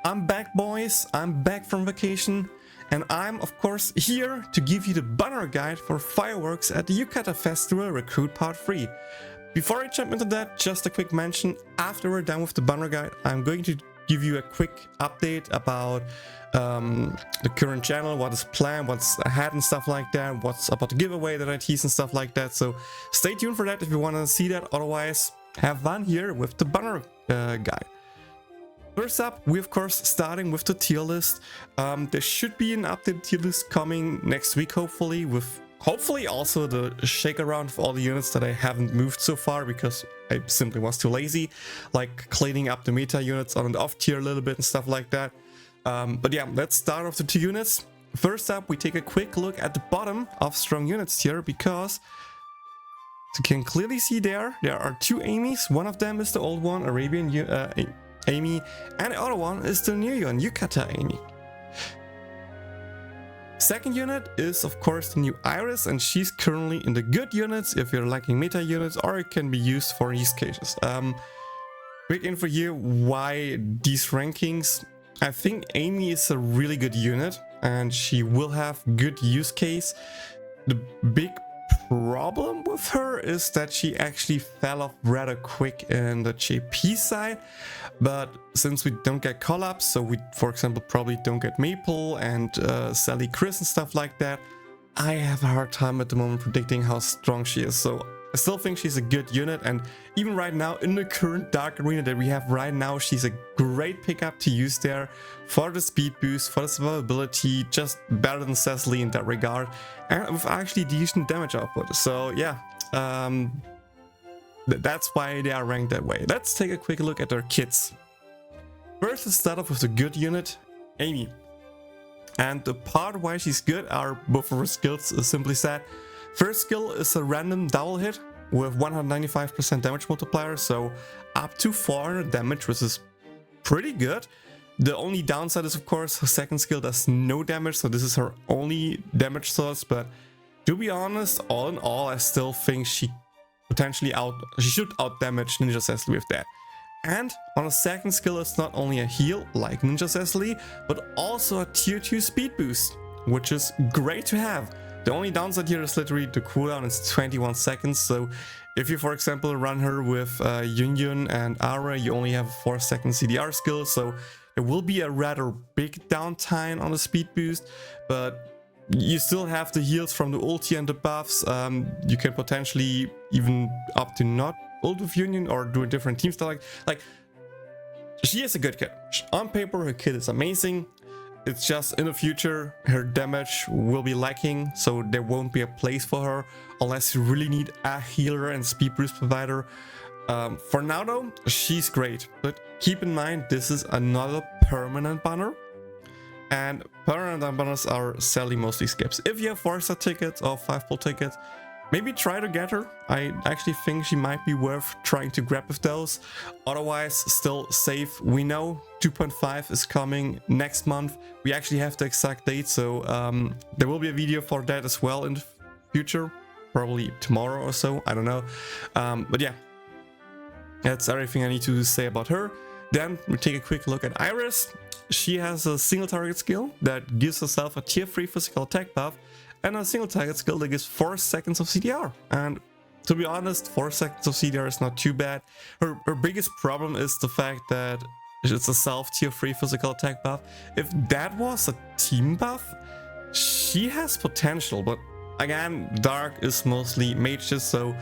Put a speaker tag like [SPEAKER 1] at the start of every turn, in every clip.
[SPEAKER 1] I'm back, boys. I'm back from vacation, and I'm of course here to give you the banner guide for fireworks at the Yukata Festival Recruit Part 3. Before I jump into that, just a quick mention. After we're done with the banner guide, I'm going to give you a quick update about the current channel, what is planned, what's ahead and stuff like that, what's about the giveaway that I tease and stuff like that. So stay tuned for that if you want to see that. Otherwise, have fun here with the banner guide. First up, we of course starting with the tier list. There should be an updated tier list coming next week, hopefully, with hopefully also the shake around of all the units that I haven't moved so far because I simply was too lazy, like cleaning up the meta units on and off tier a little bit and stuff like that. But yeah, let's start off the two units. First up, we take a quick look at the bottom of strong units tier because as you can clearly see there are two Amy's. One of them is the old one, Arabian Amy, and the other one is the new one, Yukata Amy. Second unit is of course the new Iris, and she's currently in the good units if you're lacking meta units, or it can be used for use cases. Quick info here, why these rankings. I think Amy is a really good unit and she will have good use case. The big problem with her is that she actually fell off rather quick in the JP side, but since we don't get collabs, so we for example probably don't get Maple and Sally Chris and stuff like that, I have a hard time at the moment predicting how strong she is. So I still think she's a good unit, and even right now in the current Dark Arena that we have right now, she's a great pickup to use there for the speed boost, for the survivability, just better than Cecily in that regard, and with actually decent damage output. So yeah, that's why they are ranked that way. Let's take a quick look at their kits. First, let's start off with the good unit, Amy. And the part why she's good are both of her skills, simply said. First skill is a random double hit with 195% damage multiplier, so up to 400 damage, which is pretty good. The only downside is of course her second skill does no damage, so this is her only damage source. But to be honest, all in all, I still think she should out damage Ninja Cecily with that. And on a second skill, it's not only a heal like Ninja Cecily, but also a tier 2 speed boost, which is great to have. The only downside here is literally the cooldown is 21 seconds, so if you for example run her with Yun and Ara, you only have a 4-second CDR skill, so there will be a rather big downtime on the speed boost, but you still have the heals from the ulti and the buffs. You can potentially even up to not ult with Union or do a different team style. Like she is a good kit. On paper, her kit is amazing. It's just in the future her damage will be lacking, so there won't be a place for her unless you really need a healer and speed boost provider. For now though, she's great, but keep in mind this is another permanent banner, and permanent banners are sadly mostly skips. If you have 4-star tickets or 5-pull tickets, maybe try to get her. I actually think she might be worth trying to grab with those. Otherwise, still safe. We know 2.5 is coming next month. We actually have the exact date, so there will be a video for that as well in the future. Probably tomorrow or so, I don't know. But yeah, that's everything I need to say about her. Then we take a quick look at Iris. She has a single target skill that gives herself a tier 3 physical attack buff, and a single target skill that gives 4 seconds of CDR. And to be honest, 4 seconds of CDR is not too bad. Her biggest problem is the fact that it's a self tier 3 physical attack buff. If that was a team buff, she has potential, but again, Dark is mostly mages, so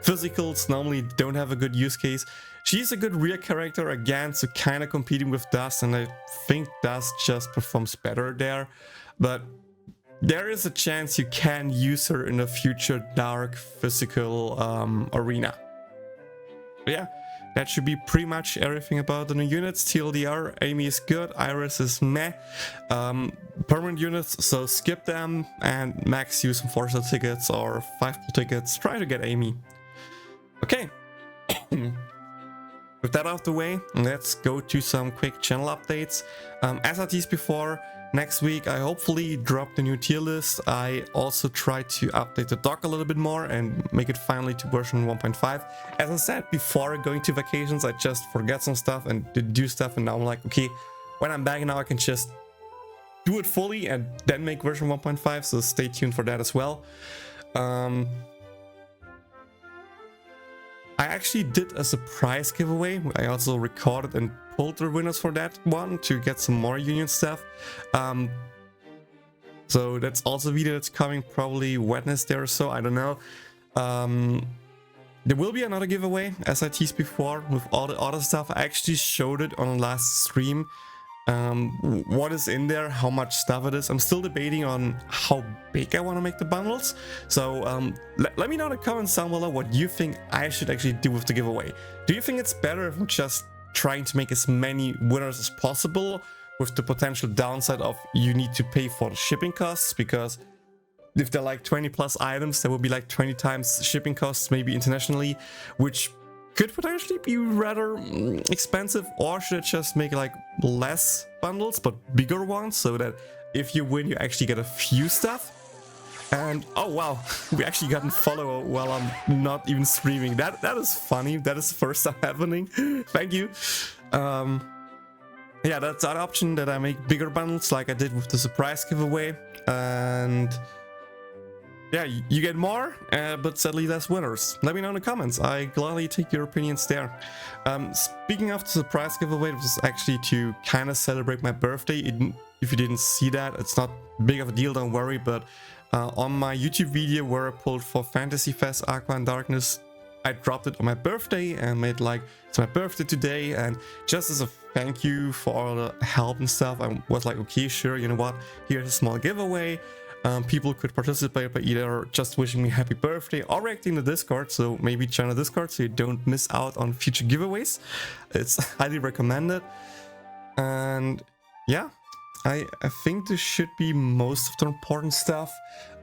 [SPEAKER 1] physicals normally don't have a good use case. She's a good rear character again, so kind of competing with Dust, and I think Dust just performs better there. But there is a chance you can use her in a future Dark physical arena. But yeah, that should be pretty much everything about the new units. TLDR, Amy is good, Iris is meh. Permanent units, so skip them and max use some 4-star tickets or 5-pull tickets. Try to get Amy. Okay. With that out of the way, let's go to some quick channel updates. As I teased before, next week I hopefully drop the new tier list. I also try to update the dock a little bit more and make it finally to version 1.5. As I said before going to vacations, I just forget some stuff and did do stuff, and now I'm like, okay, when I'm back now, I can just do it fully and then make version 1.5, so stay tuned for that as well. I actually did a surprise giveaway. I also recorded and pulled the winners for that one to get some more union stuff. So that's also a video that's coming probably Wednesday or so, I don't know. There will be another giveaway, as I teased before, with all the other stuff. I actually showed it on the last stream. What is in there, how much stuff it is. I'm still debating on how big I want to make the bundles. So let me know in the comments down below what you think I should actually do with the giveaway. Do you think it's better if I'm just trying to make as many winners as possible, with the potential downside of you need to pay for the shipping costs? Because if they're like 20 plus items, there will be like 20 times shipping costs, maybe internationally, which could potentially be rather expensive. Or should I just make like less bundles but bigger ones, so that if you win you actually get a few stuff? And oh wow, we actually got a follow while I'm not even streaming. That is funny. That is the first time happening. Thank you. Yeah, that's an option, that I make bigger bundles like I did with the surprise giveaway. And yeah, you get more, but sadly less winners. Let me know in the comments. I gladly take your opinions there. Speaking of the surprise giveaway, it was actually to kind of celebrate my birthday. If you didn't see that, it's not big of a deal, don't worry. But on my YouTube video where I pulled for Fantasy Fest Aqua and Darkness, I dropped it on my birthday and made like, it's my birthday today, and just as a thank you for all the help and stuff, I was like, okay, sure, you know what, here's a small giveaway. People could participate by either just wishing me happy birthday or reacting to Discord, so maybe join the Discord so you don't miss out on future giveaways. It's highly recommended. And yeah, I think this should be most of the important stuff.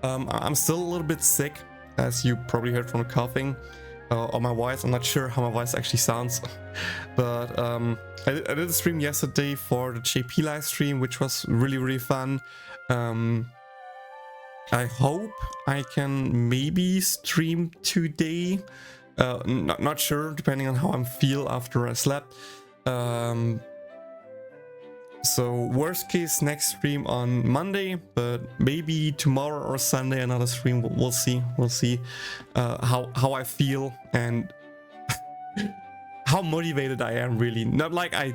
[SPEAKER 1] I'm still a little bit sick, as you probably heard from the coughing or my voice. I'm not sure how my voice actually sounds, but I did a stream yesterday for the JP live stream, which was really fun. I hope I can maybe stream today. Not sure, depending on how I feel after I slept. So worst case, next stream on Monday, but maybe tomorrow or Sunday another stream. We'll see. We'll see how I feel and how motivated I am, really. It's not like I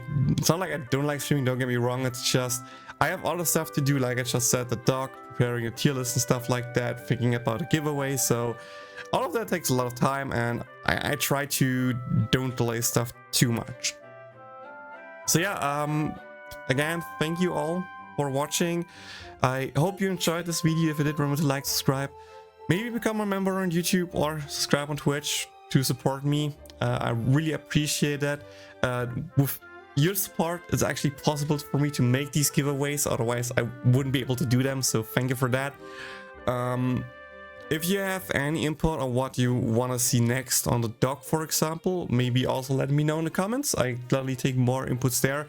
[SPEAKER 1] don't like streaming, don't get me wrong. It's just I have other stuff to do, like I just said, the dog, preparing a tier list and stuff like that, thinking about a giveaway. So all of that takes a lot of time, and I try to don't delay stuff too much. So yeah, again, thank you all for watching. I hope you enjoyed this video. If you did, remember to like, subscribe, maybe become a member on YouTube or subscribe on Twitch to support me. I really appreciate that. With your support, it's actually possible for me to make these giveaways, otherwise I wouldn't be able to do them, so thank you for that. If you have any input on what you want to see next on the doc, for example, maybe also let me know in the comments. I gladly take more inputs there.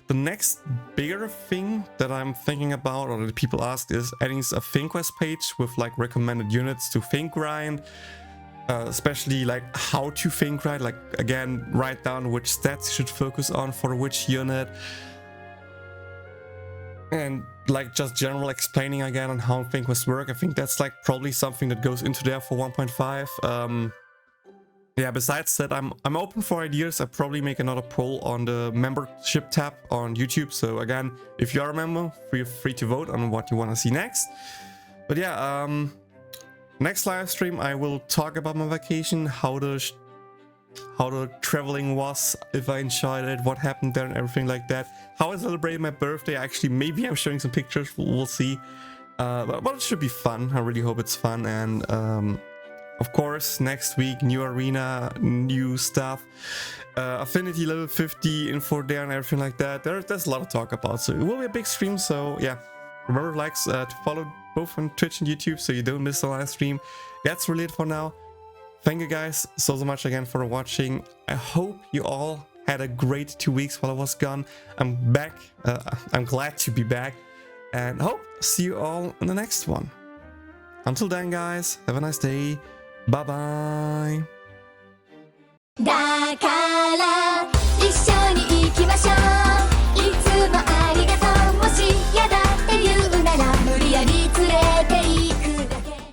[SPEAKER 1] The next bigger thing that I'm thinking about, or that people ask, is adding a ThinkQuest page with like recommended units to think grind. Especially like how to think grind, like again, write down which stats you should focus on for which unit. And like just general explaining again on how ThinkQuest work. I think that's like probably something that goes into there for 1.5. Yeah, besides that, I'm open for ideas. I'll probably make another poll on the membership tab on YouTube. So again, if you are a member, feel free to vote on what you want to see next. But yeah, next live stream I will talk about my vacation, how the traveling was, if I enjoyed it, what happened there and everything like that. How I celebrated my birthday. Actually, maybe I'm showing some pictures, we'll see. But it should be fun. I really hope it's fun. And of course, next week, new arena, new stuff, affinity level 50 info there and everything like that. There's a lot to talk about, so it will be a big stream. So yeah, remember to follow both on Twitch and YouTube so you don't miss the live stream. That's really it for now. Thank you guys so much again for watching. I hope you all had a great 2 weeks while I was gone. I'm back. I'm glad to be back, and hope to see you all in the next one. Until then, guys, have a nice day. Bye bye.
[SPEAKER 2] だから一緒に行きましょう